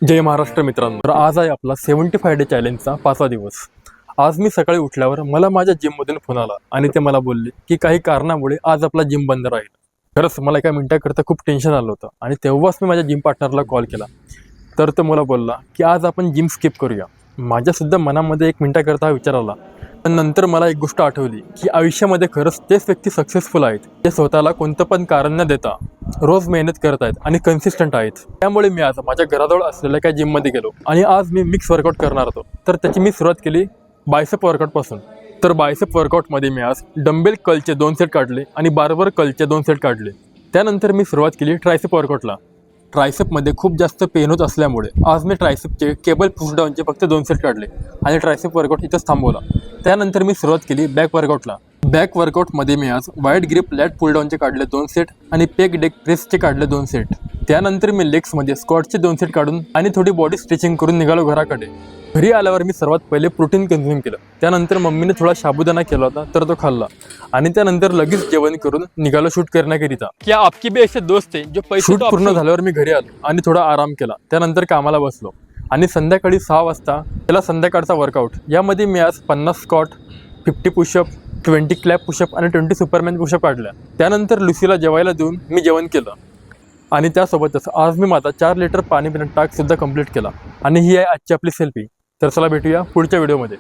जय महाराष्ट्र मित्रांनो, तर आज आहे आपला 75 डे चॅलेंजचा 5वा दिवस। आज मी सकाळी उठल्यावर मला माझ्या जिममधून फोन आला आणि ते मला बोलले की काही कारणामुळे आज आपला जिम बंद राहील। खरंच मला एका मिनिटाकरता खूप टेन्शन आलं होतं आणि तेव्हाच मी माझ्या जिम पार्टनरला कॉल केला। तर तो मला बोलला की आज आपण जिम स्किप करूया। माझ्यासुद्धा मनामध्ये एक मिनिटाकरता हा विचार आला, पण नंतर मला एक गोष्ट आठवली की आयुष्यामध्ये खरंच तेच व्यक्ती सक्सेसफुल आहेत जे स्वतःला कोणतं पण कारण न देता रोज मेहनत करत आहेत आणि कन्सिस्टंट आहेत। त्यामुळे मी आज माझ्या घराजवळ असलेल्या काही जिममध्ये गेलो आणि आज मी मिक्स वर्कआउट करणार होतो। तर त्याची मी सुरुवात केली बायसेप वर्कआउटपासून। तर बायसेप वर्कआउटमध्ये मी आज डंबेल कर्लचे 2 सेट काढले आणि बार्बर कर्लचे 2 सेट काढले। त्यानंतर मी सुरुवात केली ट्रायसेप वर्कआउटला। ट्रायसेपमध्ये खूप जास्त पेन होत असल्यामुळे आज मी ट्रायसेपचे केबल पुशडाऊनचे फक्त 2 सेट काढले आणि ट्रायसेप वर्कआउट इथंच थांबवला। त्यानंतर मी सुरुवात केली बॅक वर्कआउटला। बॅक वर्कआउटमध्ये मी आज वाईड ग्रिप लॅट पुलडाऊनचे काढले 2 सेट आणि पेग डेक प्रेसचे काढले 2 सेट। त्यानंतर मी लेग्समध्ये स्क्वॉटचे 2 सेट काढून आणि थोडी बॉडी स्ट्रेचिंग करून निघालो घराकडे। घरी आल्यावर मी सर्वात पहिले प्रोटीन कन्झ्युम केलं। त्यानंतर मम्मीने थोडा साबुदाणा केला होता तर तो खाल्ला आणि त्यानंतर लगेच जेवण करून निघालो शूट करण्याकरिता। क्या आपकी भी ऐसे दोस्त है जो पैसे शूट पूर्ण झाल्यावर मी घरी आलो आणि थोडा आराम केला। त्यानंतर कामाला बसलो आणि संध्याकाळी 6 वाजता त्याला संध्याकाळचा वर्कआउट। यामध्ये मी आज 50 स्क्वॉट, 50 पुशअप, 20 क्लॅप पुशअप आणि 20 सुपरमॅन पुशअप काढल्या। त्यानंतर लुसीला जेवायला देऊन मी जेवण केलं आणि त्यासोबतच आज मी माझा 4 लिटर पाणी पिण्याचा टास्क सुद्धा कंप्लीट केला। आणि ही आहे आजची आपली सेल्फी। तर चला भेटूया पुढच्या व्हिडिओमध्ये।